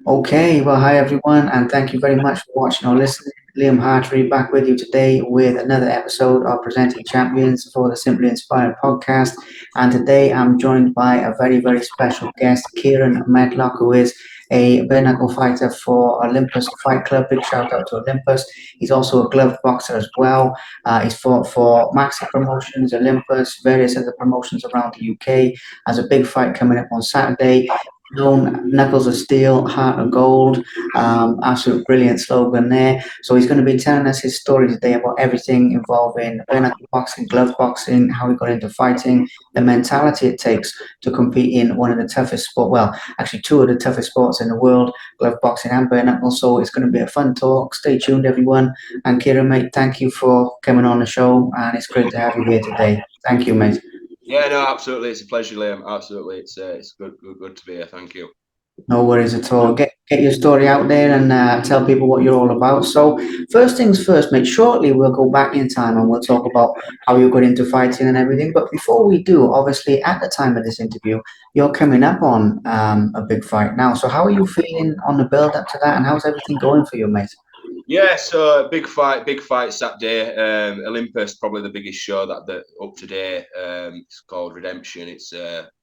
Okay, well, hi everyone, and thank you very much for watching or listening. Liam Hartery back with you today with another episode of Presenting Champions for the Simply Inspired podcast. And today I'm joined by a very special guest, Kieran Medlock, who is a bare knuckle fighter for Olympus Fight Club. Big shout out to Olympus. He's also a glove boxer as well. He's fought for Maxi Promotions, Olympus, various other promotions around the UK. Has a big fight coming up on Saturday. Known Knuckles of Steel, Heart of Gold. Absolute brilliant slogan there. So he's going to be telling us his story today about everything involving bare knuckle boxing, glove boxing, how he got into fighting, the mentality it takes to compete in one of the toughest sport. Well, actually, two of the toughest sports in the world, glove boxing and bare knuckle. So it's going to be a fun talk. Stay tuned, everyone. And Kieran, mate, thank you for coming on the show, and it's great to have you here today. Thank you, mate. Yeah, no, absolutely. It's a pleasure, Liam. Absolutely. It's good to be here. Thank you. No worries at all. Get your story out there and tell people what you're all about. So, first things first, mate. Shortly, we'll go back in time and we'll talk about how you got into fighting and everything. But before we do, obviously, at the time of this interview, you're coming up on a big fight now. So, how are you feeling on the build up to that, and how's everything going for you, mate? Yeah, so big fight Saturday. Olympus, probably the biggest show that up to date. It's called Redemption. It's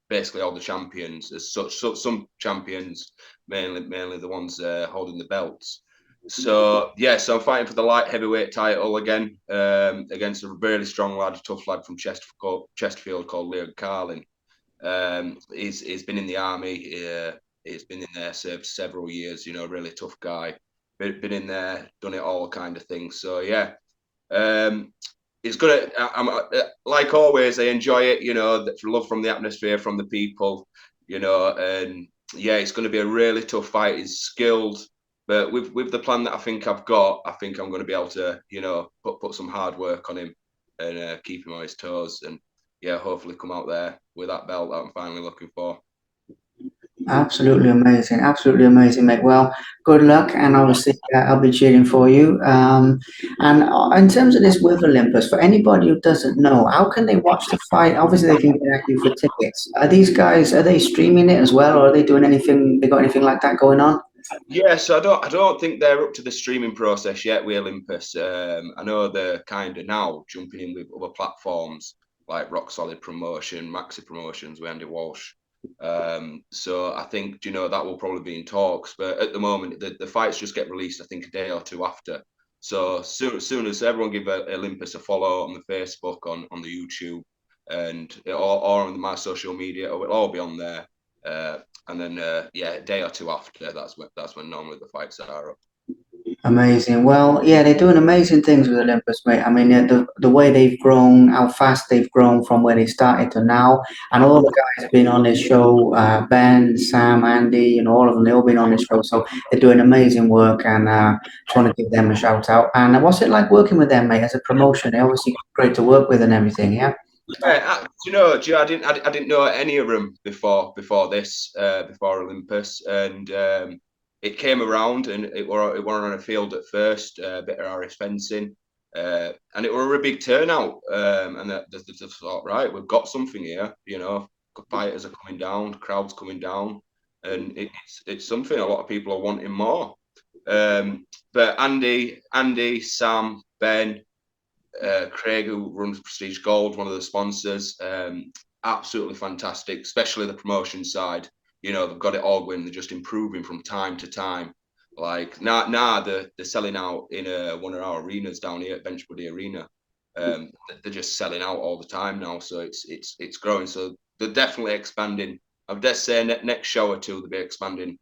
basically all the champions. There's some champions, mainly the ones holding the belts. So yeah, so I'm fighting for the light heavyweight title again, against a really strong lad, tough lad from Chesterfield called Leon Carlin. He's been in the army. He's been in there, served several years. Really tough guy. Been in there, done it all kind of thing. So yeah, um, it's gonna. I'm like always. I enjoy it. Love from the atmosphere, from the people. And yeah, it's going to be a really tough fight. He's skilled, but with the plan that I think I've got, I think I'm going to be able to, put some hard work on him and keep him on his toes, and yeah, hopefully come out there with that belt that I'm finally looking for. Absolutely amazing, mate. Well, good luck, and obviously I'll be cheering for you. And in terms of this with Olympus, for anybody who doesn't know, how can they watch the fight? Obviously, they can get at you for tickets. Are these guys are they streaming it as well, or are they doing anything? They got anything like that going on? Yeah, so I don't think they're up to the streaming process yet with Olympus. I know they're kind of now jumping in with other platforms like Rock Solid Promotion, Maxi Promotions with Andy Walsh. So I think that will probably be in talks, but at the moment the fights just get released. I think a day or two after. So soon as everyone give Olympus a follow on the Facebook, on the YouTube, and or on my social media, it'll all be on there. Uh, and then yeah, a day or two after, that's when normally the fights are up. Amazing. Well, yeah, they're doing amazing things with Olympus, mate. I mean, the way they've grown, how fast they've grown from where they started to now, and all the guys have been on this show. Ben, Sam, Andy, and all of them. They've all been on this show, so they're doing amazing work. And just want to give them a shout out. And what's it like working with them, mate? As a promotion, they're obviously great to work with and everything. Yeah. Yeah, I didn't know any of them before this, before Olympus, and it came around, and it were on a field at first, a bit of Irish fencing, and it were a big turnout, and they thought, right, we've got something here, fighters are coming down, crowds coming down, and it's something a lot of people are wanting more. But Andy, Sam, Ben, Craig, who runs Prestige Gold, one of the sponsors, absolutely fantastic, especially the promotion side. They've got it all going. They're just improving from time to time. Like now they're selling out in one of our arenas down here at Benchbody Arena. They're just selling out all the time now, so it's growing. So they're definitely expanding. I would just say next show or two they'll be expanding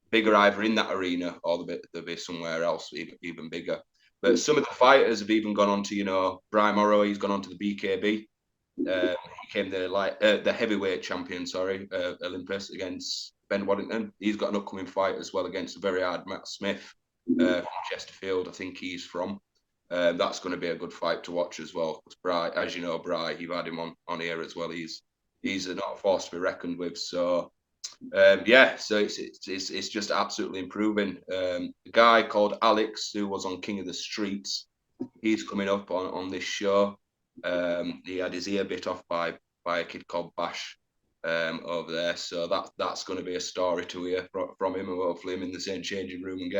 bigger either in that arena or they'll be somewhere else even bigger. But some of the fighters have even gone on to, Brian Morrow, he's gone on to the BKB. He came the heavyweight champion, sorry, Olympus against Ben Waddington. He's got an upcoming fight as well against a very hard Matt Smith from Chesterfield, I think he's from. That's going to be a good fight to watch as well. Because Bry, as you know, Bry, you've had him on here as well. He's not a force to be reckoned with. So yeah, so it's just absolutely improving. A guy called Alex, who was on King of the Streets, he's coming up on this show. He had his ear bit off by a kid called Bash. over there. So that's going to be a story to hear from him, and hopefully him in the same changing room and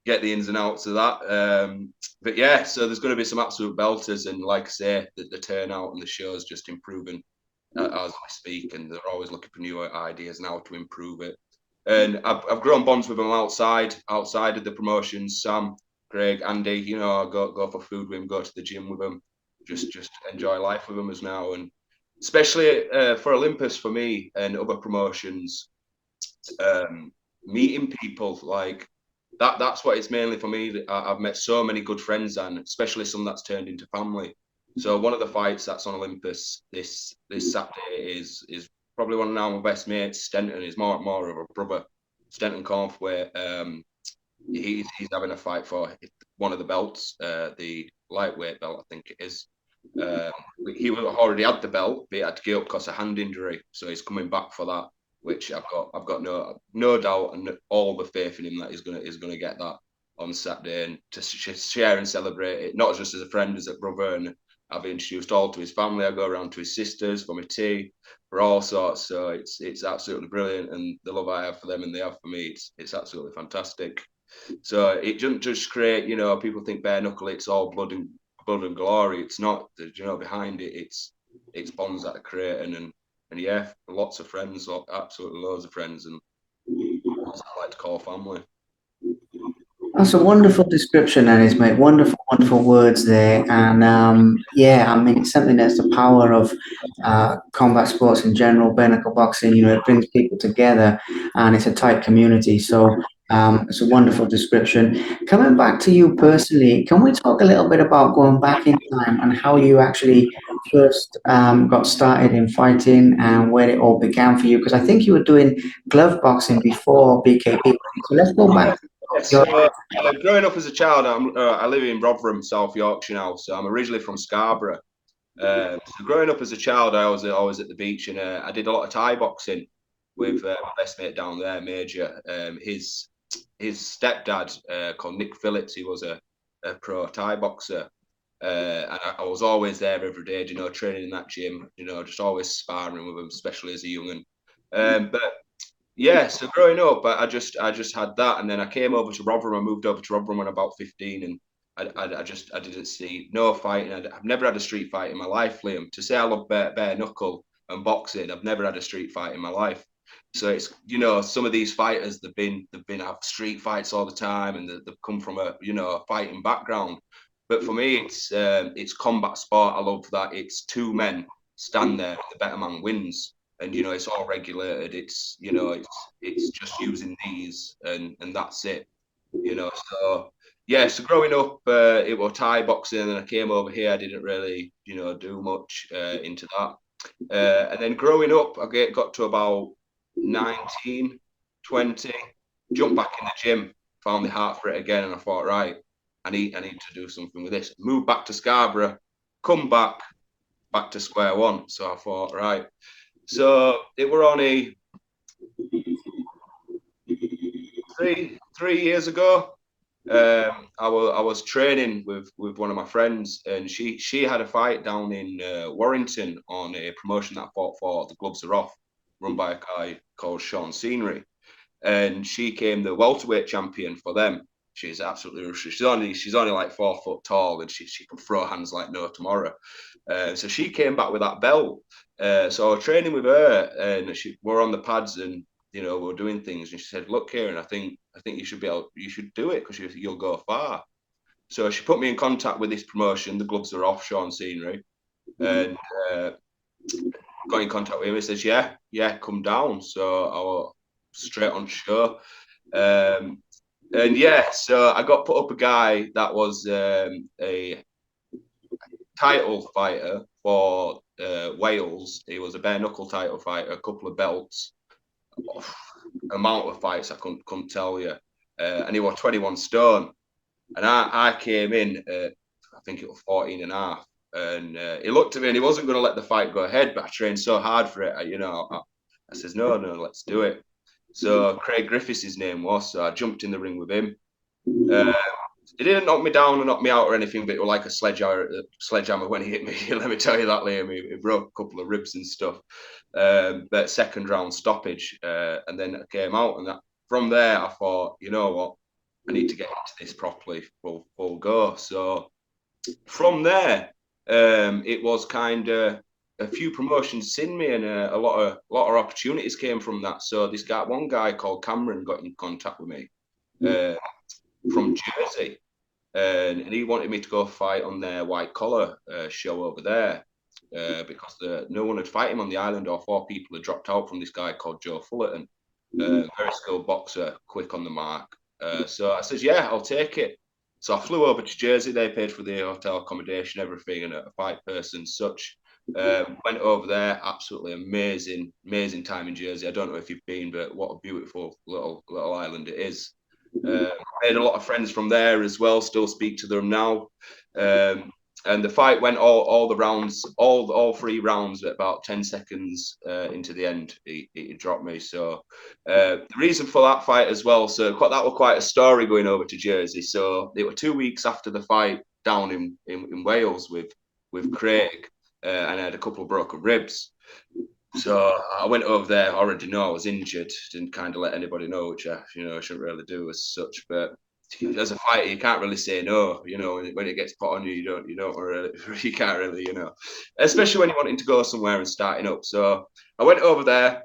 get the ins and outs of that. But yeah, so there's going to be some absolute belters, and like I say, the turnout and the show's just improving as I speak, and they're always looking for new ideas now to improve it. And I've grown bonds with them outside of the promotions. Sam, Greg, Andy, you know, I go for food with them, go to the gym with them, just enjoy life with them as now. And especially for Olympus, for me and other promotions, meeting people like that's what it's mainly for me. I've met so many good friends, and especially some that's turned into family. So one of the fights that's on Olympus this Saturday is probably one of now my best mates. Stenton is more of a brother. Stenton Cornthwaite. He's having a fight for one of the belts, the lightweight belt, I think it is. He already had the belt, but he had to give up because of hand injury, so he's coming back for that. Which I've got no doubt and all the faith in him that he's gonna get that on Saturday, and to share and celebrate it, not just as a friend, as a brother. And I've introduced all to his family. I go around to his sisters for my tea, for all sorts. So it's absolutely brilliant, and the love I have for them and they have for me, it's absolutely fantastic. So it doesn't just create, you know, people think bare knuckle, it's all blood and glory. It's not. You know, behind it, it's bonds that are creating, and yeah, lots of friends, absolutely loads of friends, and what I like to call family. That's a wonderful description, Ennis, mate. Wonderful, wonderful words there. And yeah, I mean, it's something that's the power of combat sports in general, bare knuckle boxing. You know, it brings people together and it's a tight community. So it's a wonderful description. Coming back to you personally, can we talk a little bit about going back in time and how you actually first got started in fighting and where it all began for you? Because I think you were doing glove boxing before BKB. So let's go back. So, growing up as a child, I live in Rotherham, South Yorkshire now. So I'm originally from Scarborough. So growing up as a child, I was always at the beach, and I did a lot of Thai boxing with my best mate down there, Major. His stepdad, called Nick Phillips, he was a pro Thai boxer. And I was always there every day, you know, training in that gym, you know, just always sparring with him, especially as a young'un. But yeah, so growing up, I just had that, and then I came over to Rotherham. I moved over to Rotherham when about 15, and I didn't see no fighting. I've never had a street fight in my life, Liam. To say I love bare knuckle and boxing, I've never had a street fight in my life. So it's, you know, some of these fighters they've been have street fights all the time, and they've come from a, you know, a fighting background. But for me, it's combat sport. I love that it's two men stand there, and the better man wins, and you know it's all regulated. It's, you know, it's just using these, and that's it. You know, so yeah. So growing up, it was Thai boxing, and I came over here. I didn't really, you know, do much into that. And then growing up, got to about 19, 20, jumped back in the gym, found the heart for it again, and I thought, right, I need to do something with this. Moved back to Scarborough, come back to square one. So I thought, right. So it were only three years ago. I was training with one of my friends, and she had a fight down in Warrington on a promotion that I fought for. The Gloves Are Off, run by a guy called Sean Scenery, and she came the welterweight champion for them. She's absolutely ruthless. She's only like 4 foot tall, and she can throw hands like no tomorrow. So she came back with that belt. So I was training with her, and we're on the pads, and you know we're doing things. And she said, "Look, Kieran, I think you should do it because you'll go far." So she put me in contact with this promotion. The Gloves Are Off, Sean Scenery, and got in contact with him. He says, "Yeah, come down." So I was straight on show. And yeah, so I got put up a guy that was a title fighter for Wales. He was a bare knuckle title fighter, a couple of belts, amount of fights I couldn't tell you. And he was 21 stone. And I came in, I think it was 14 and a half. And he looked at me and he wasn't going to let the fight go ahead, but I trained so hard for it. I says, no, let's do it. So Craig Griffiths, his name was. So I jumped in the ring with him. He didn't knock me down or knock me out or anything, but it was like a sledgehammer when he hit me. Let me tell you that, Liam. He broke a couple of ribs and stuff. but second round stoppage, and then I came out, and from there I thought, you know what, I need to get into this properly, full go. So from there, it was kind of a few promotions in me, and a lot of opportunities came from that. So one guy called Cameron got in contact with me from Jersey, and he wanted me to go fight on their white collar show over there. Because no one had fight him on the island, or 4 people had dropped out from this guy called Joe Fullerton. Very skilled boxer, quick on the mark. So I said, yeah, I'll take it. So I flew over to Jersey. They paid for the hotel accommodation, everything, and a 5-person such. Went over there, absolutely amazing time in Jersey. I don't know if you've been, but what a beautiful little island it is. Made a lot of friends from there as well. Still speak to them now. And the fight went all the rounds, all 3 rounds at about 10 seconds into the end. He dropped me. So the reason for that fight as well. So that was quite a story going over to Jersey. So it were 2 weeks after the fight down in Wales with Craig, and I had a couple of broken ribs. So I went over there. I already know I was injured. Didn't kind of let anybody know, which I shouldn't really do as such. But as a fighter, you can't really say no. When it gets put on you, you don't really, you can't really, especially when you're wanting to go somewhere and starting up. So I went over there.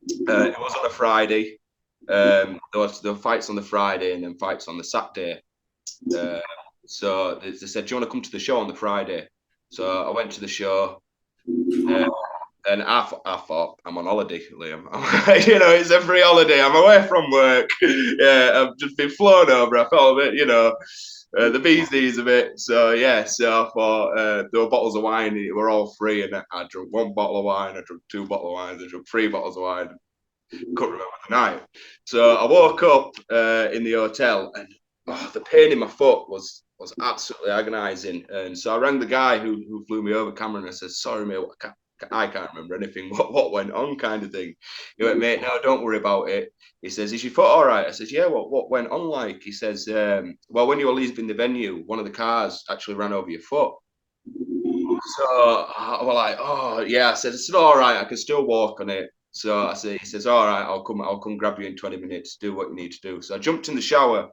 It was on a Friday. There were fights on the Friday and then fights on the Saturday. So they said, "Do you want to come to the show on the Friday?" So I went to the show. And I thought, I'm on holiday, Liam. It's a free holiday. I'm away from work. Yeah, I've just been flown over. I felt a bit, the bee's knees a bit. So, yeah, so I thought there were bottles of wine. They were all free. And I drank 1 bottle of wine. I drank 2 bottles of wine. I drank 3 bottles of wine. Couldn't remember the night. So I woke up in the hotel, and the pain in my foot was absolutely agonising. And so I rang the guy who flew me over, Cameron, and I said, "Sorry, mate, I can't remember anything. What went on?" kind of thing. He went, "Mate, no, don't worry about it." He says, "Is your foot all right?" I said, "Yeah, what went on like?" He says, "Well, when you were leaving the venue, one of the cars actually ran over your foot." So I was like, "Oh, yeah." I said, "It's all right. I can still walk on it." So he says, "All right, I'll come grab you in 20 minutes, do what you need to do." So I jumped in the shower.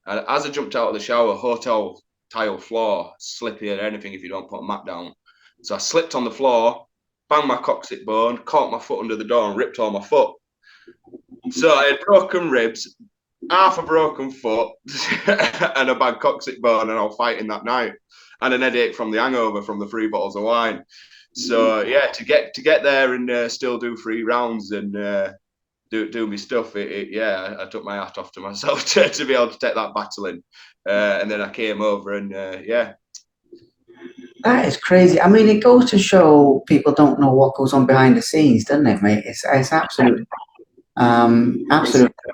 And as I jumped out of the shower, hotel tile floor, slippy or anything if you don't put a mat down. So I slipped on the floor, banged my coccyx bone, caught my foot under the door and ripped all my foot. So I had broken ribs, half a broken foot, and a bad coccyx bone, and I was fighting that night. And an headache from the hangover from the 3 bottles of wine. So yeah, to get there and still do 3 rounds and do my stuff, I took my hat off to myself to be able to take that battle in. And then I came over and yeah. That is crazy. I mean, it goes to show people don't know what goes on behind the scenes, doesn't it, mate? It's absolutely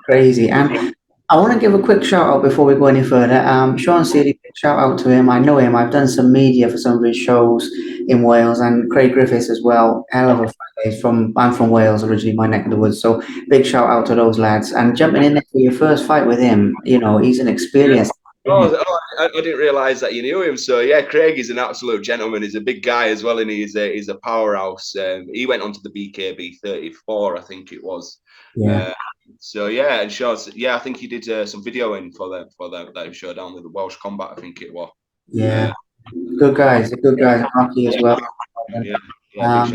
crazy. And I want to give a quick shout out before we go any further. Sean Seeley, shout out to him. I know him. I've done some media for some of his shows in Wales, and Craig Griffiths as well. Hell of a fight. I'm from Wales originally, my neck of the woods. So big shout out to those lads. And jumping in there for your first fight with him, he's an experienced. I didn't realise that you knew him. So yeah, Craig is an absolute gentleman. He's a big guy as well, and he's a powerhouse. He went on to the BKB 34, I think it was. Yeah. So yeah, and shows. Yeah, I think he did some videoing for that show down with the Welsh Combat, I think it was. Yeah. Good guys. Rocky as well. Yeah.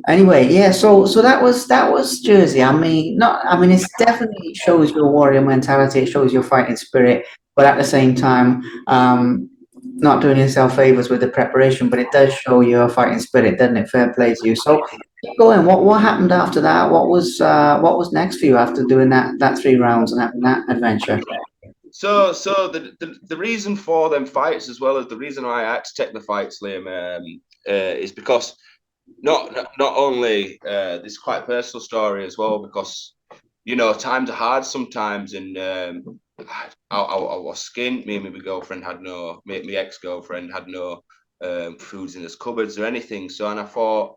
Anyway, yeah. So that was Jersey. I mean, it definitely shows your warrior mentality. It shows your fighting spirit, but at the same time, not doing yourself favors with the preparation. But it does show your fighting spirit, doesn't it? Fair play to you. So keep going. What happened after that? What was next for you after doing that 3 rounds and that adventure? So the reason for them fights, as well as the reason why I had to take the fights, Liam, is because not only this quite personal story as well, because times are hard sometimes, and I was skint. Me and my girlfriend had no, my ex-girlfriend had no foods in his cupboards or anything. So, and I thought,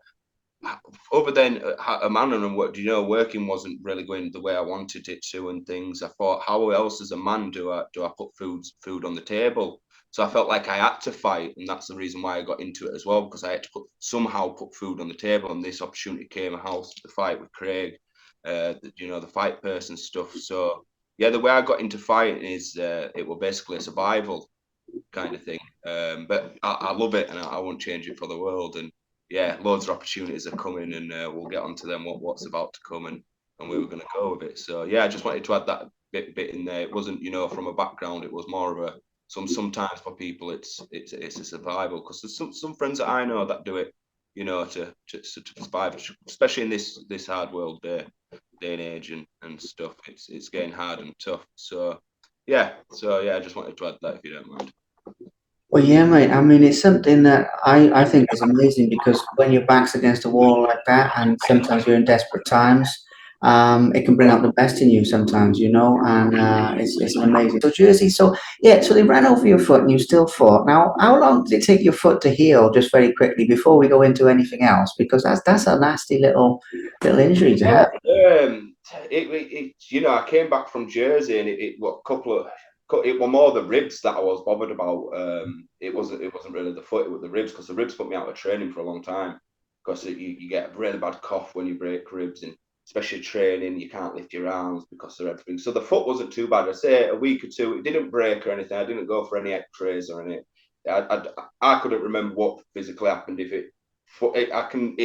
other than a man and working wasn't really going the way I wanted it to, and things. I thought, how else as a man do I put food on the table? So I felt like I had to fight, and that's the reason why I got into it as well, because I had to somehow put food on the table, and this opportunity came out, the fight with Craig, the fight person stuff. So yeah, the way I got into fighting is it was basically a survival kind of thing. But I love it, and I won't change it for the world. And yeah, loads of opportunities are coming, and we'll get onto them. What's about to come, and we were going to go with it. So yeah, I just wanted to add that bit in there. It wasn't, from a background. It was more of a sometimes for people it's a survival, because there's some friends that I know that do it, to survive, especially in this hard world day and age and stuff. It's getting hard and tough. So yeah, I just wanted to add that, if you don't mind. Well, yeah, mate. I mean, it's something that I think is amazing because when your back's against a wall like that, and sometimes you're in desperate times, it can bring out the best in you sometimes, and it's an amazing. So Jersey, so yeah, so they ran over your foot and you still fought. Now, how long did it take your foot to heal? Just very quickly before we go into anything else, because that's a nasty little injury to have. I came back from Jersey, and it what couple of it were more the ribs that I was bothered about. It wasn't really the foot, it was the ribs, because the ribs put me out of training for a long time, because you get a really bad cough when you break ribs, and especially training, you can't lift your arms because of everything. So the foot wasn't too bad. I say a week or two, it didn't break or anything. I didn't go for any X-rays or anything. I couldn't remember what physically happened. If it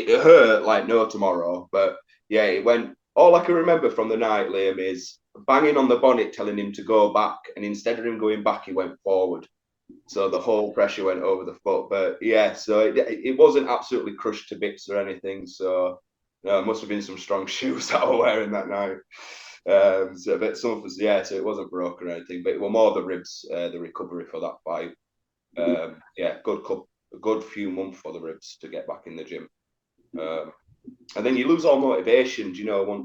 hurt like no tomorrow, but yeah, it went. All I can remember from the night, Liam, is banging on the bonnet, telling him to go back, and instead of him going back, he went forward. So the whole pressure went over the foot. But yeah, so it wasn't absolutely crushed to bits or anything. So no, it must have been some strong shoes that I was wearing that night. But some of us, yeah, so it wasn't broken or anything, but it was more the ribs, the recovery for that fight. Yeah, a good few months for the ribs to get back in the gym. And then you lose all motivation,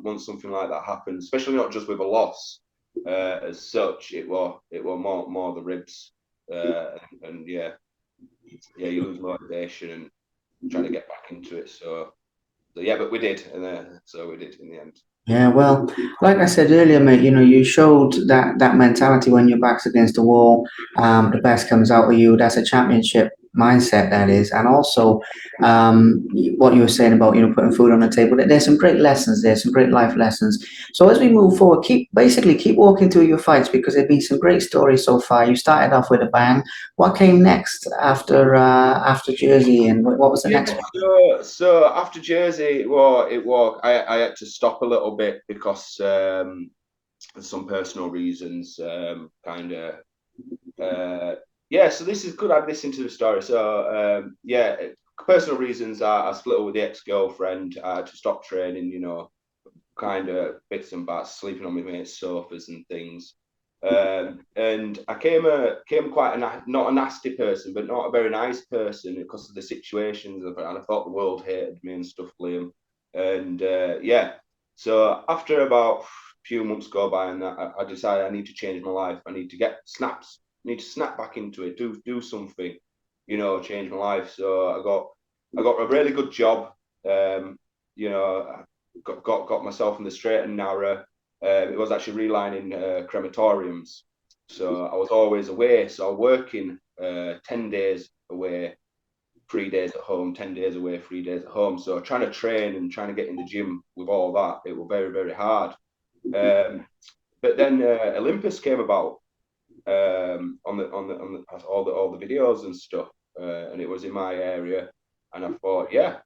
once something like that happens, especially not just with a loss as such. It was more the ribs, and yeah, you lose motivation and trying to get back into it. So yeah, but we did, and so we did in the end. Yeah, well, like I said earlier, mate, you showed that mentality when your back's against the wall, the best comes out of you. That's a championship mindset, that is. And also, what you were saying about, putting food on the table, there's some great lessons there, some great life lessons. So as we move forward, keep walking through your fights, because there've been some great stories so far. You started off with a bang. What came next after Jersey, and what was the Yeah, next one? so after Jersey, I had to stop a little bit because for some personal reasons, kind of. Yeah, so this is good. I'd listen to the story. So yeah, personal reasons. I split up with the ex-girlfriend. I had to stop training. Kind of bits and bats, sleeping on my mates' sofas and things. And I came quite not a nasty person, but not a very nice person because of the situations, and I thought the world hated me and stuff, Liam. And yeah, so after about a few months go by, and that, I decided I need to change my life. I need to get snaps. I need to snap back into it. Do something, change my life. So I got a really good job. You know, got myself in the straight and narrow. It was actually relining crematoriums. So I was always away. So I was working 10 days away, 3 days at home, 10 days away, 3 days at home. So trying to train and trying to get in the gym with all that, it was very, very hard. But then Olympus came about on all the videos and stuff, and it was in my area, and I thought, yeah,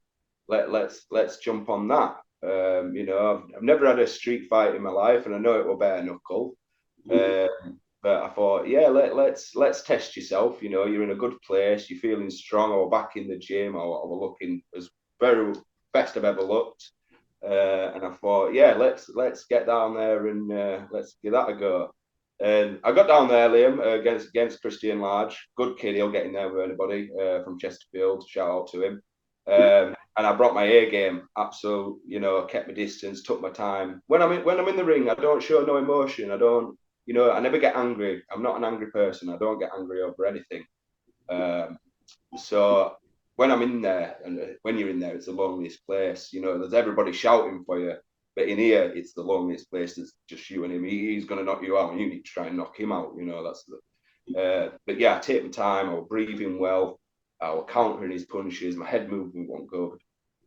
let's jump on that. I've never had a street fight in my life, and I know it will bare knuckle. But I thought, yeah, let's test yourself. You're in a good place, you're feeling strong, or back in the gym, or looking as very best I've ever looked. And I thought, yeah, let's get down there and let's give that a go. And I got down there, Liam, against Christian Large. Good kid, he'll get in there with anybody from Chesterfield. Shout out to him. And I brought my A game. Absolute, kept my distance, took my time. When I'm in the ring, I don't show no emotion. I don't, I never get angry. I'm not an angry person. I don't get angry over anything. So when I'm in there, and when you're in there, it's the loneliest place. There's everybody shouting for you. But in here, it's the loneliest place. It's just you and him. He's going to knock you out, and you need to try and knock him out. But yeah, I take my time. I was breathing well. I was countering his punches. My head movement wasn't good.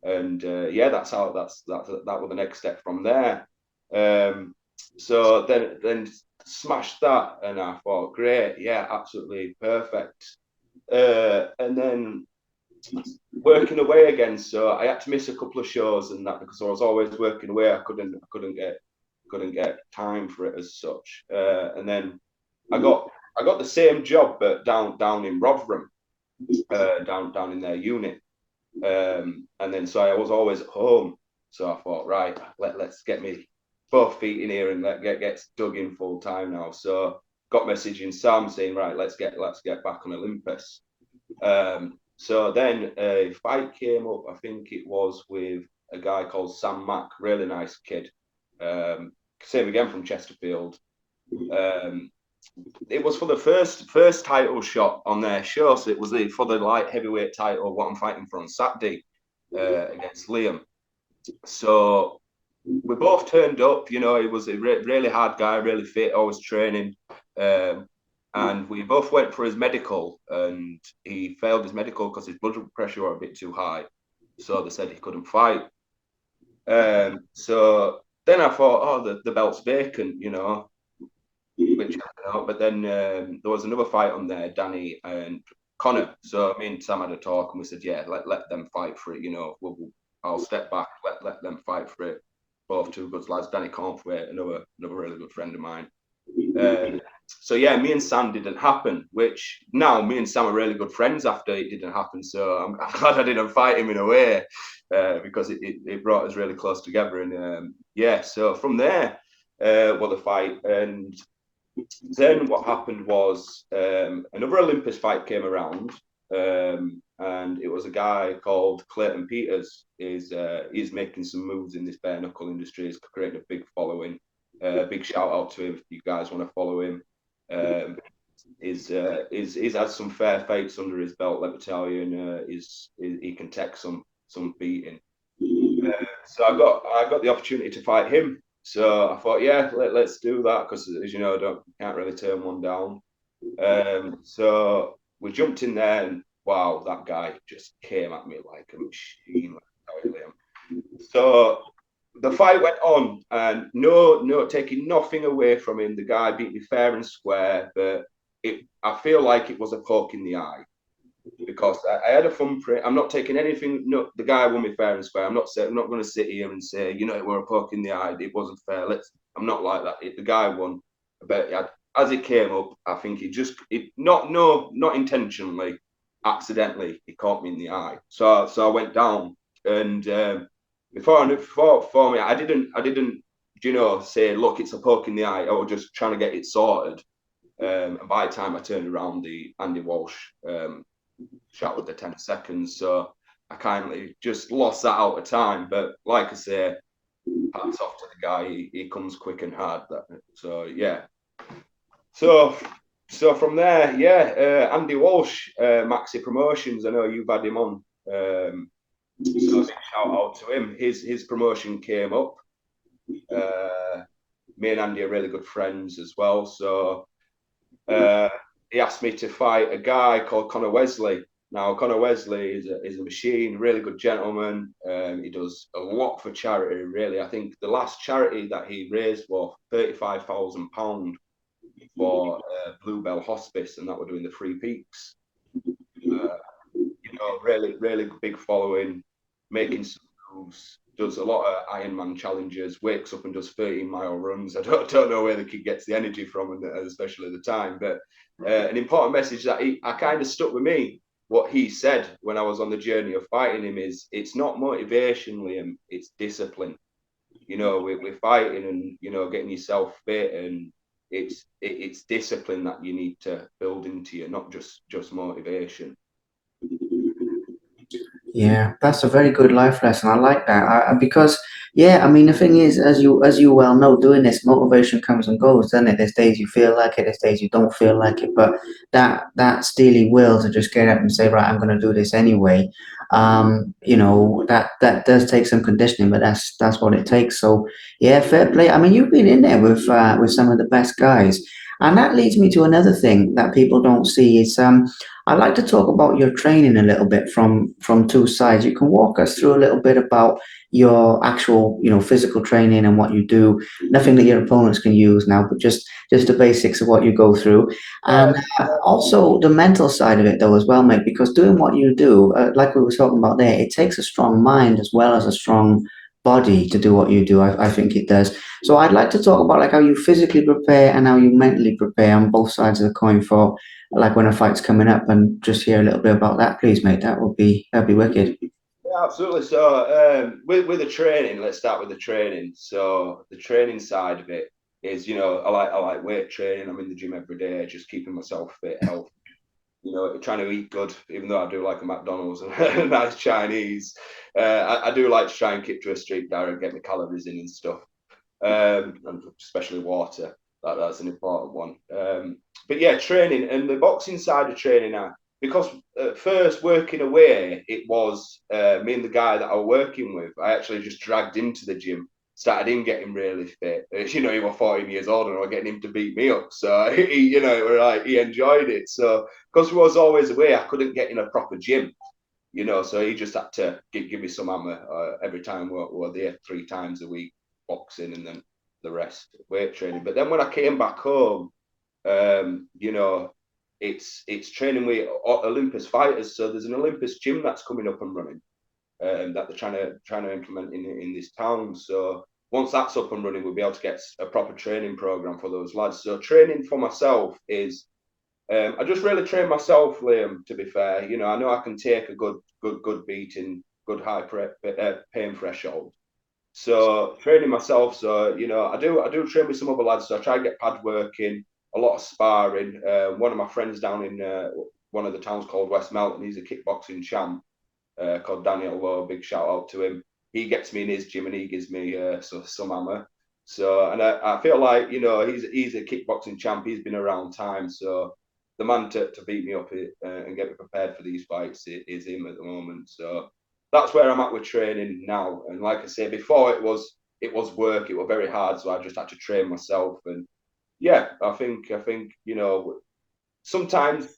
And yeah, that was the next step from there. So then smashed that, and I thought, great, yeah, absolutely perfect. And then working away again, so I had to miss a couple of shows and that because I was always working away. I couldn't get time for it as such. And then I got the same job, but down in Rotherham, down in their unit. And then so I was always at home. So I thought, right, let's get me both feet in here and get dug in full time now. So got messaging Sam saying, right, let's get back on Olympus. So then a fight came up. I think it was with a guy called Sam Mack, really nice kid. Same again from Chesterfield. It was for the first title shot on their show, so it was for the light heavyweight title. What I'm fighting for on Saturday against Liam. So we both turned up. You know, he was a really hard guy, really fit, always training. And we both went for his medical, and he failed his medical because his blood pressure was a bit too high. So they said he couldn't fight. So then I thought, oh, the belt's vacant, you know, which I don't know. But then there was another fight on there, Danny and Connor. So me and Sam had a talk, and we said, yeah, let them fight for it. You know, I'll step back, let them fight for it. Both two good lads. Danny Cornthwaite, another really good friend of mine. So yeah, me and Sam didn't happen, which now me and Sam are really good friends after it didn't happen. So I'm glad I didn't fight him in a way because it brought us really close together. And yeah, so from there, the fight. And then what happened was another Olympus fight came around. And it was a guy called Clayton Peters. He's making some moves in this bare knuckle industry. He's creating a big following. Big shout out to him if you guys want to follow him. He's had some fair fights under his belt, let me tell you, and he can take some beating. So I got the opportunity to fight him. So I thought, yeah, let's do that because, as you know, can't really turn one down. So we jumped in there, and wow, that guy just came at me like a machine. So the fight went on, and no, taking nothing away from him. The guy beat me fair and square, but I feel like it was a poke in the eye because I had a thumbprint. I'm not taking anything. No, the guy won me fair and square. I'm not going to sit here and say, you know, it were a poke in the eye. It wasn't fair. I'm not like that. The guy won, but as it came up, I think not intentionally, accidentally, he caught me in the eye. So I went down, and before me, I didn't, you know, say, look, it's a poke in the eye. I was just trying to get it sorted. And by the time I turned around, the Andy Walsh shot with the 10 seconds. So I kindly just lost that out of time. But like I say, hats off to the guy. He comes quick and hard. So yeah. So from there, yeah, Andy Walsh, Maxi Promotions. I know you've had him on. So big shout out to him. His promotion came up. Me and Andy are really good friends as well. So he asked me to fight a guy called Connor Wesley. Now, Connor Wesley is a machine, really good gentleman. He does a lot for charity, really. I think the last charity that he raised was £35,000 for Bluebell Hospice, and that were doing the Three Peaks. You know, really big following, making some moves, does a lot of Ironman challenges, wakes up and does 13-mile runs. I don't know where the kid gets the energy from, and especially the time. But an important message that I kind of stuck with me, what he said when I was on the journey of fighting him is, it's not motivation, Liam, it's discipline. You know, we're fighting and, you know, getting yourself fit, and it's discipline that you need to build into you, not just motivation. Yeah, that's a very good life lesson. I like that because, yeah, I mean, the thing is, as you well know, doing this, motivation comes and goes, doesn't it? There's days you feel like it, there's days you don't feel like it, but that steely will to just get up and say, right, I'm going to do this anyway. You know, that does take some conditioning, but that's what it takes. So, yeah, fair play. I mean, you've been in there with some of the best guys. And that leads me to another thing that people don't see is I'd like to talk about your training a little bit from two sides. You can walk us through a little bit about your actual, physical training and what you do. Nothing that your opponents can use now, but just the basics of what you go through, and also the mental side of it though as well, mate. Because doing what you do, like we were talking about there, it takes a strong mind as well as a strong body to do what you do. I think it does. So I'd like to talk about like how you physically prepare and how you mentally prepare on both sides of the coin for like when a fight's coming up, and just hear a little bit about that, please, mate. That'd be wicked. Yeah, absolutely. So, with the training, let's start with the training. So, the training side of it is, I like weight training. I'm in the gym every day, just keeping myself fit, healthy. Trying to eat good, even though I do like a McDonald's and a nice Chinese. I do like to try and keep to a strict diet and get my calories in and stuff, and especially water. That's an important one. But yeah, training and the boxing side of training now, because at first working away, it was me and the guy that I was working with. I actually just dragged into the gym, started him getting really fit. He was 14 years old and I was getting him to beat me up. So he enjoyed it. So because we was always away, I couldn't get in a proper gym. So he just had to give me some hammer every time we're there 3 times a week, boxing, and then the rest weight training. But then when I came back home, it's training with Olympus fighters. So there's an Olympus gym that's coming up and running, that they're trying to implement in this town. So once that's up and running, we'll be able to get a proper training program for those lads. So training for myself is, I just really train myself, Liam. To be fair, I know I can take a good beating, good high pain threshold. So training myself. So I do train with some other lads. So I try and get pad working, a lot of sparring. One of my friends down in one of the towns called West Melton, he's a kickboxing champ, called Daniel Lowe. Big shout out to him. He gets me in his gym and he gives me some hammer. So, and I feel like he's a kickboxing champ. He's been around time. So the man to beat me up and get me prepared for these fights is him at the moment. So that's where I'm at with training now. And like I say, before it was work. It was very hard. So I just had to train myself. And yeah, I think sometimes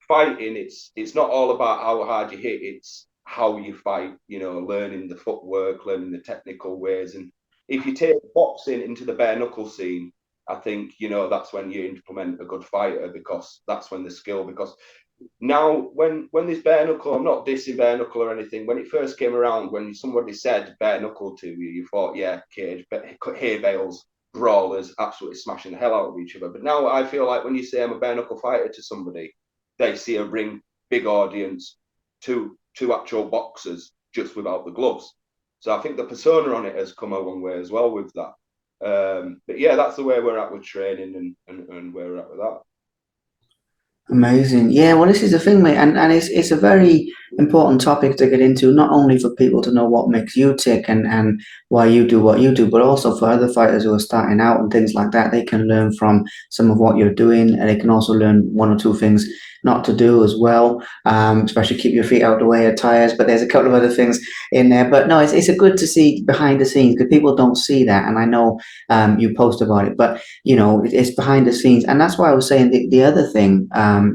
fighting, it's not all about how hard you hit, it's how you fight, learning the footwork, learning the technical ways. And if you take boxing into the bare knuckle scene, I think that's when you implement a good fighter, because that's when the skill. Because now when this bare knuckle, I'm not dissing bare knuckle or anything, when it first came around, when somebody said bare knuckle to you, you thought, yeah, cage, hay bales, brawlers, absolutely smashing the hell out of each other. But now I feel like when you say I'm a bare knuckle fighter to somebody, they see a ring, big audience, two actual boxers just without the gloves. So I think the persona on it has come a long way as well with that. But yeah, that's the way we're at with training and where we're at with that. Amazing. Yeah, well, this is the thing, mate, and it's a very important topic to get into, not only for people to know what makes you tick and why you do what you do, but also for other fighters who are starting out and things like that. They can learn from some of what you're doing, and they can also learn one or two things not to do as well. Especially keep your feet out of the way of tires. But there's a couple of other things in there. But no, it's a good to see behind the scenes, because people don't see that, and I know you post about it, but it's behind the scenes. And that's why I was saying the other thing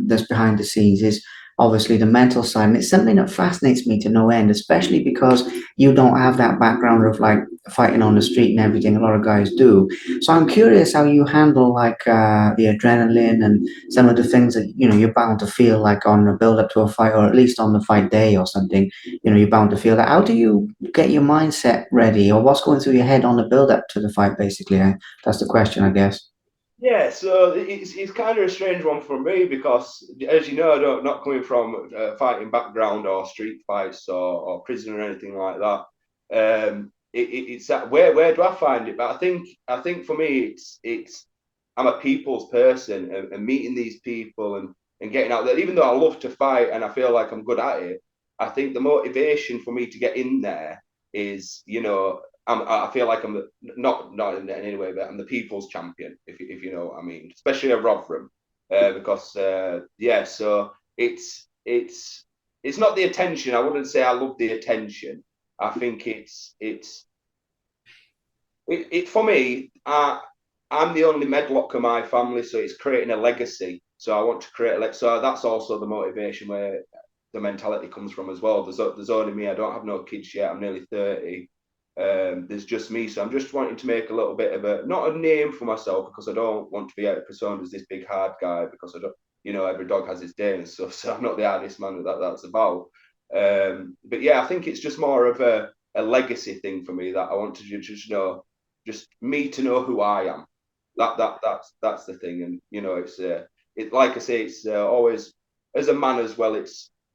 that's behind the scenes is obviously the mental side. And it's something that fascinates me to no end, especially because you don't have that background of like fighting on the street and everything a lot of guys do. So I'm curious how you handle like the adrenaline and some of the things that you're bound to feel like on the build up to a fight, or at least on the fight day or something. You're bound to feel that. How do you get your mindset ready, or what's going through your head on the build up to the fight, basically? That's the question, I guess. Yeah, so it's kind of a strange one for me because, as you know, not coming from a fighting background or street fights or prison or anything like that. It's that where do I find it? But I think for me it's I'm a people's person, and meeting these people and getting out there. Even though I love to fight and I feel like I'm good at it, I think the motivation for me to get in there is, I feel like I'm not in any way, but I'm the people's champion, if you know what I mean, especially a Rotherham, because yeah, so it's not the attention. I wouldn't say I love the attention. I think it's it for me. I'm the only Medlock of my family, so it's creating a legacy. So I want to create so that's also the motivation where the mentality comes from as well. There's only me. I don't have no kids yet. I'm nearly 30. There's just me, so I'm just wanting to make a little bit of not a name for myself, because I don't want to be out as this big hard guy, because I don't, every dog has its day and stuff. So I'm not the hardest man that's about. But yeah, I think it's just more of a legacy thing for me, that I want to just me to know who I am. That's the thing. And it's like I say, it's always, as a man as well,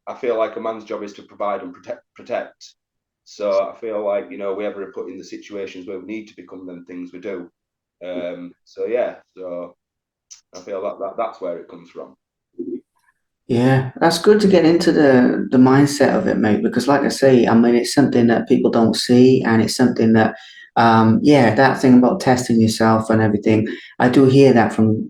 I feel like a man's job is to provide and protect. So I feel like, we ever put in the situations where we need to become them things, we do. So yeah, so I feel that's where it comes from. Yeah, that's good to get into the mindset of it, mate. Because, like I say, I mean, it's something that people don't see, and it's something that, yeah, that thing about testing yourself and everything. I do hear that from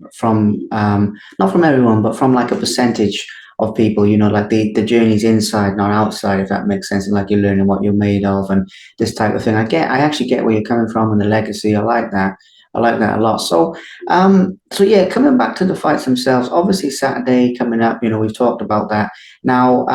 not from everyone, but from like a percentage of people. Like the journey's inside, not outside, if that makes sense. And like you're learning what you're made of, and this type of thing. I actually get where you're coming from, and the legacy. I like that. I like that a lot. So yeah, coming back to the fights themselves, obviously Saturday coming up, we've talked about that. Now,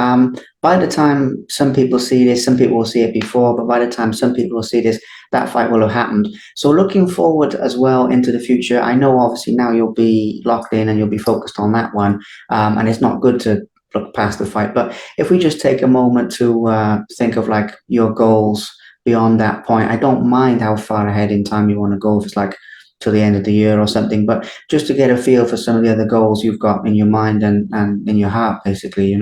by the time some people see this, some people will see it before, but by the time some people will see this, that fight will have happened. So looking forward as well into the future, I know obviously now you'll be locked in and you'll be focused on that one. And it's not good to look past the fight. But if we just take a moment to think of like your goals beyond that point, I don't mind how far ahead in time you want to go. If it's like till the end of the year or something, but just to get a feel for some of the other goals you've got in your mind and in your heart, basically.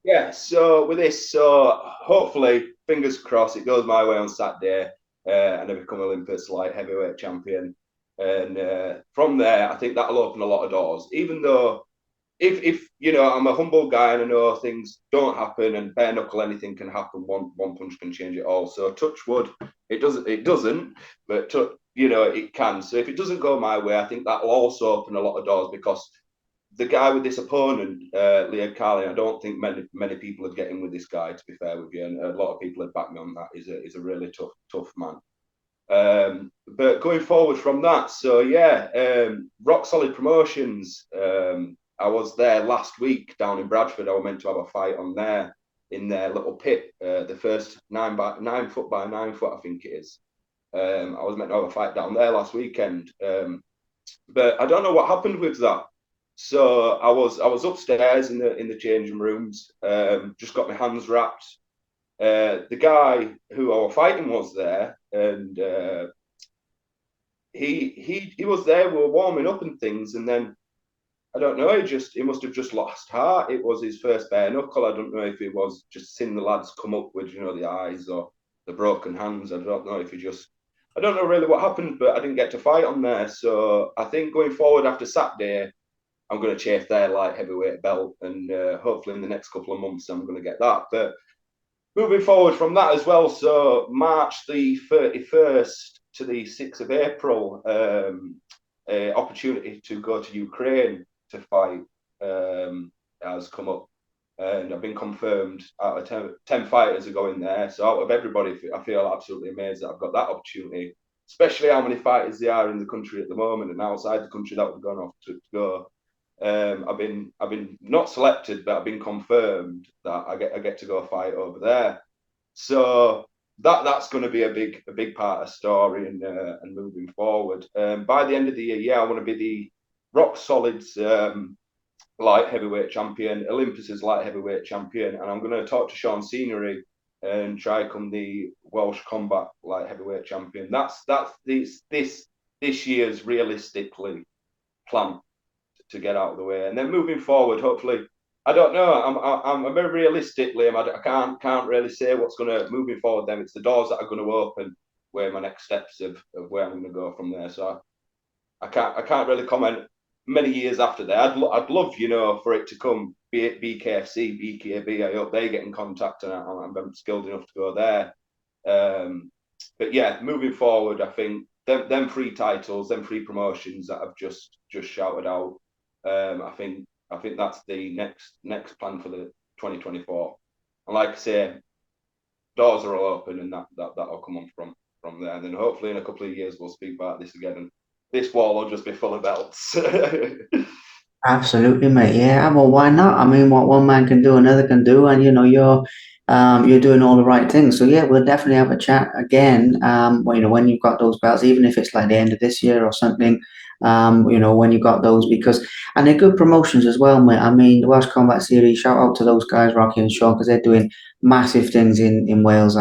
Yeah, so with this, so hopefully, fingers crossed, it goes my way on Saturday, and I become Olympus light heavyweight champion. And from there, I think that'll open a lot of doors. Even though, if I'm a humble guy and I know things don't happen, and bare knuckle, anything can happen. One punch can change it all. So touch wood, it doesn't, but it can. So if it doesn't go my way, I think that'll also open a lot of doors, because the guy with this opponent, Leo Carlin, I don't think many people would get in with this guy. To be fair with you, and a lot of people have backed me on that. He's a really tough man. But going forward from that, so yeah, Rock Solid Promotions. I was there last week down in Bradford. I was meant to have a fight on there in their little pit, the first 9 foot by 9 foot, I think it is. I was meant to have a fight down there last weekend, but I don't know what happened with that. So I was upstairs in the changing rooms, just got my hands wrapped. The guy who I was fighting was there, and he was there. We were warming up and things, and then I don't know. He must have just lost heart. It was his first bare knuckle. I don't know if he was just seeing the lads come up with the eyes or the broken hands. I don't know if he just. I don't know really what happened, but I didn't get to fight on there. So I think going forward after Saturday, I'm going to chase their light heavyweight belt, and hopefully in the next couple of months I'm going to get that. But moving forward from that as well, so March the 31st to the 6th of April, opportunity to go to Ukraine to fight has come up. And I've been confirmed out of 10 fighters are going there. So out of everybody, I feel absolutely amazed that I've got that opportunity, especially how many fighters there are in the country at the moment and outside the country that would have gone off to go. I've been not selected, but I've been confirmed that I get to go fight over there. So that's going to be a big part of story and moving forward. By the end of the year, yeah, I want to be the Rock Solids light heavyweight champion, Olympus's light heavyweight champion, and I'm going to talk to Sean Scenery and try come the Welsh combat light heavyweight champion. That's this year's realistically plan to get out of the way, and then moving forward, hopefully. I don't know. I'm very realistic, Liam. I can't really say what's going to moving forward. Then it's the doors that are going to open where my next steps of where I'm going to go from there. So I can't really comment many years after that. I'd love for it to come BKFC, BKB. I hope they get in contact, and I'm skilled enough to go there. But yeah, moving forward, I think them three titles, them three promotions that I've just shouted out. I think that's the next plan for the 2024. And like I say, doors are all open, and that'll come on from there. And then hopefully in a couple of years we'll speak about this again this wall will just be full of belts. Absolutely, mate. Yeah, well, why not? I mean, what one man can do, another can do, and you're doing all the right things. So yeah, we'll definitely have a chat again. When you've got those belts, even if it's like the end of this year or something. When you got those, because and they're good promotions as well, mate. I mean, the Welsh Combat Series. Shout out to those guys, Rocky and Sean, because they're doing massive things in Wales.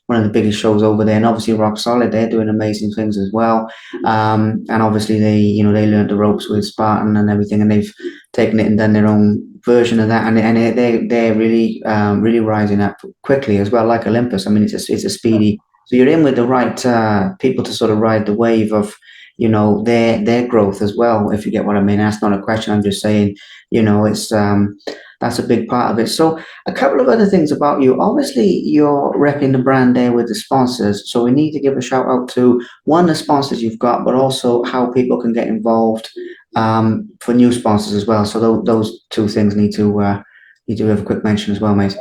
One of the biggest shows over there, and obviously Rock Solid, they're doing amazing things as well. And obviously they learned the ropes with Spartan and everything, and they've taken it and done their own version of that, and they're really really rising up quickly as well, like Olympus. I mean, it's a speedy. So you're in with the right people to sort of ride the wave of their growth as well. If you get what I mean, that's not a question. I'm just saying, it's that's a big part of it. So a couple of other things about you. Obviously, you're repping the brand there with the sponsors. So we need to give a shout out to one, the sponsors you've got, but also how people can get involved for new sponsors as well. So those two things need to have a quick mention as well, mate.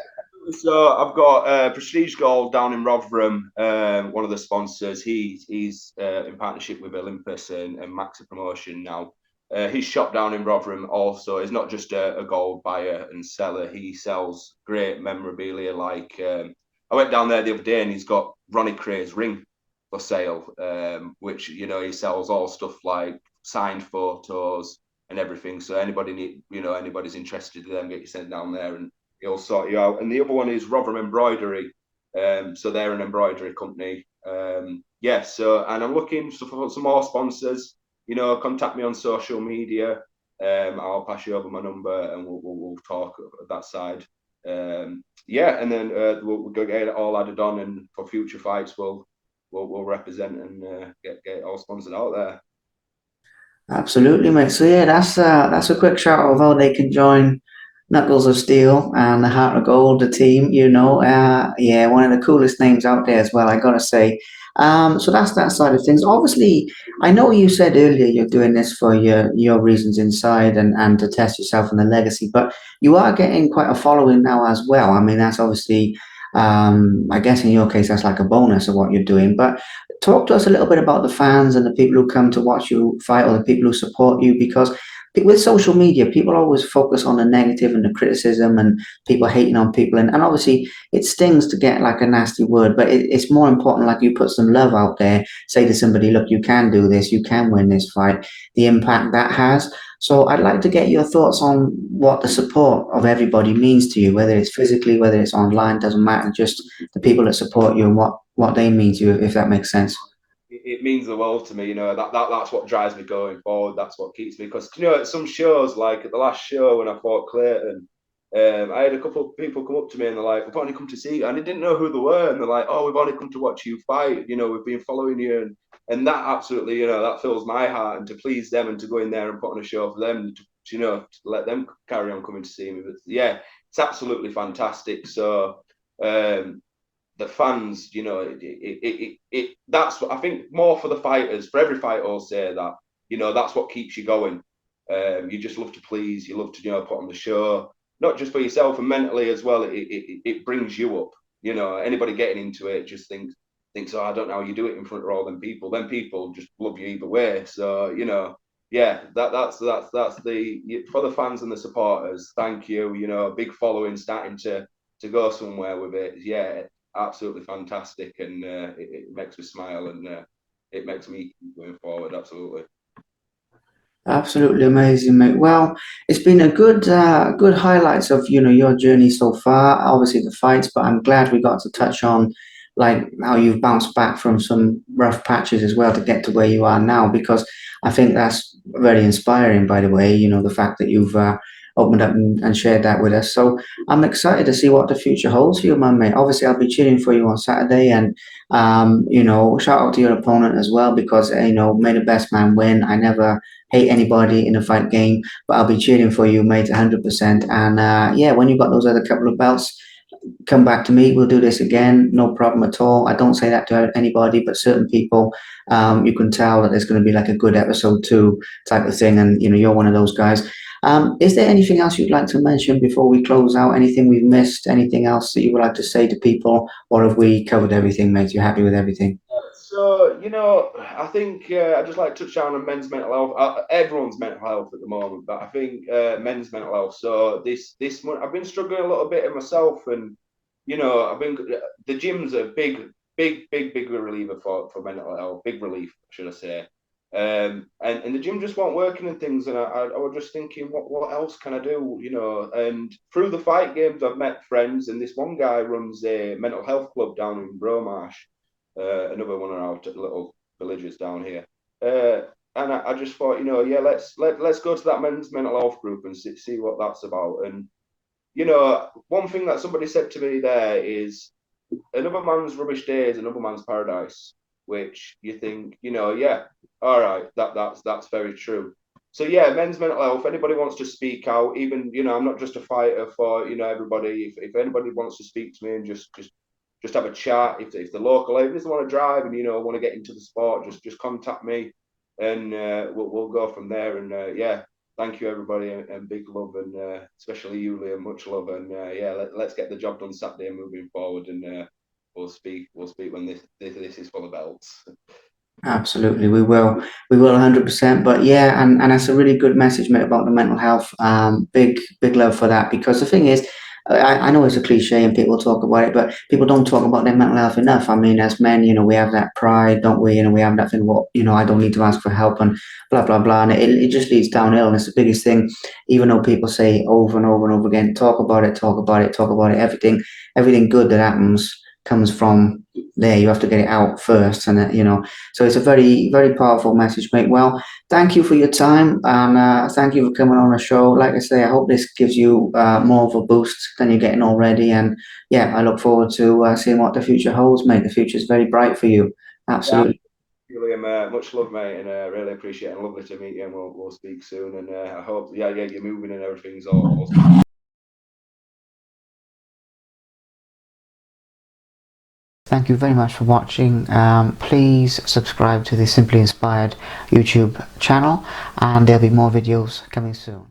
So I've got Prestige Gold down in Rotherham, one of the sponsors. He's in partnership with Olympus and Maxi Promotion now. His shop down in Rotherham also is not just a gold buyer and seller. He sells great memorabilia. Like I went down there the other day and he's got Ronnie Cray's ring for sale, which he sells all stuff like signed photos and everything. So anybody's interested in them, get you sent down there and he'll sort you out. And the other one is Rotherham Embroidery. So they're an embroidery company. So and I'm looking for some more sponsors. Contact me on social media. I'll pass you over my number and we'll talk that side. And then we'll get it all added on, and for future fights we'll represent and get it all sponsored out there. Absolutely, mate. So yeah, that's a quick shout out of how they can join Knuckles of Steel and the Heart of Gold, the team. Yeah, one of the coolest names out there as well. I gotta say. So that's that side of things. Obviously, I know you said earlier you're doing this for your reasons inside and to test yourself in the legacy, but you are getting quite a following now as well. I mean, that's obviously. I guess in your case, that's like a bonus of what you're doing. But talk to us a little bit about the fans and the people who come to watch you fight or the people who support you, because with social media people always focus on the negative and the criticism and people hating on people, and obviously it stings to get like a nasty word, but it's more important like you put some love out there, say to somebody, look, you can do this, you can win this fight, the impact that has. So I'd like to get your thoughts on what the support of everybody means to you, whether it's physically, whether it's online, doesn't matter, just the people that support you and what they mean to you, if that makes sense. It means the world to me. That's what drives me going forward. That's what keeps me. Because at some shows, like at the last show when I fought Clayton, I had a couple of people come up to me and they're like, "We've only come to see you," and I didn't know who they were, and they're like, "Oh, we've only come to watch you fight. We've been following you," and that absolutely, that fills my heart, and to please them and to go in there and put on a show for them, to let them carry on coming to see me. But yeah, it's absolutely fantastic. So. The fans, that's what I think more for the fighters. For every fighter, I'll say that, that's what keeps you going. You just love to please, you love to, put on the show, not just for yourself and mentally as well. It brings you up. Anybody getting into it just thinks, oh, I don't know how you do it in front of all them people. Then people just love you either way. So, yeah, that's the for the fans and the supporters. Thank you. A big following starting to go somewhere with it. Yeah, absolutely fantastic, and it makes me smile, and it makes me keep going forward. Absolutely. Absolutely amazing, mate. Well, it's been a good highlights of your journey so far. Obviously the fights, but I'm glad we got to touch on like how you've bounced back from some rough patches as well to get to where you are now. Because I think that's very inspiring. By the way, the fact that you've opened up and shared that with us. So I'm excited to see what the future holds for you, man, mate. Obviously, I'll be cheering for you on Saturday, and shout out to your opponent as well because may the best man win. I never hate anybody in a fight game, but I'll be cheering for you, mate, 100%. And yeah, when you've got those other couple of belts, come back to me. We'll do this again, no problem at all. I don't say that to anybody, but certain people, you can tell that there's going to be like a good episode two type of thing, and you're one of those guys. Is there anything else you'd like to mention before we close out? Anything we've missed? Anything else that you would like to say to people, or have we covered everything, mate? You're happy with everything? So, I think I just like to touch down on men's mental health. Everyone's mental health at the moment, but I think men's mental health. So this month, I've been struggling a little bit in myself, and I've been the gym's a big reliever for mental health. Big relief, should I say? And the gym just weren't working and things, and I was just thinking, what else can I do? And through the fight games, I've met friends, and this one guy runs a mental health club down in Bromarsh, another one of our little villages down here. And I just thought, yeah, let's go to that men's mental health group and see what that's about. And one thing that somebody said to me there is, another man's rubbish day is another man's paradise, which you think, yeah, all right, that's very true. So yeah, men's mental health. Anybody wants to speak out, even I'm not just a fighter for everybody. If anybody wants to speak to me and just have a chat, if the local, if doesn't want to drive and want to get into the sport, just contact me, and we'll go from there. And yeah, thank you everybody, and big love, and especially you, Liam, much love. And yeah, let's get the job done Saturday and moving forward. And we'll speak when this is for the belts. Absolutely, we will 100%. But yeah, and that's a really good message, mate, about the mental health. Big love for that, because the thing is, I know it's a cliche and people talk about it, but people don't talk about their mental health enough. I mean, as men, we have that pride, don't we? We have that thing, I don't need to ask for help and blah blah blah, and it just leads downhill. And it's the biggest thing, even though people say over and over and over again, talk about it, talk about it, talk about it. Everything good that happens comes from there. You have to get it out first, and so it's a very, very powerful message, mate. Well, thank you for your time, and thank you for coming on the show. Like I say, I hope this gives you more of a boost than you're getting already. And yeah, I look forward to seeing what the future holds, mate. The future is very bright for you. Absolutely. Yeah, William, much love, mate, and really appreciate it. And lovely to meet you, and we'll speak soon. And I hope, yeah, you're moving and everything's all. Thank you very much for watching. Please subscribe to the Simply Inspired YouTube channel, and there'll be more videos coming soon.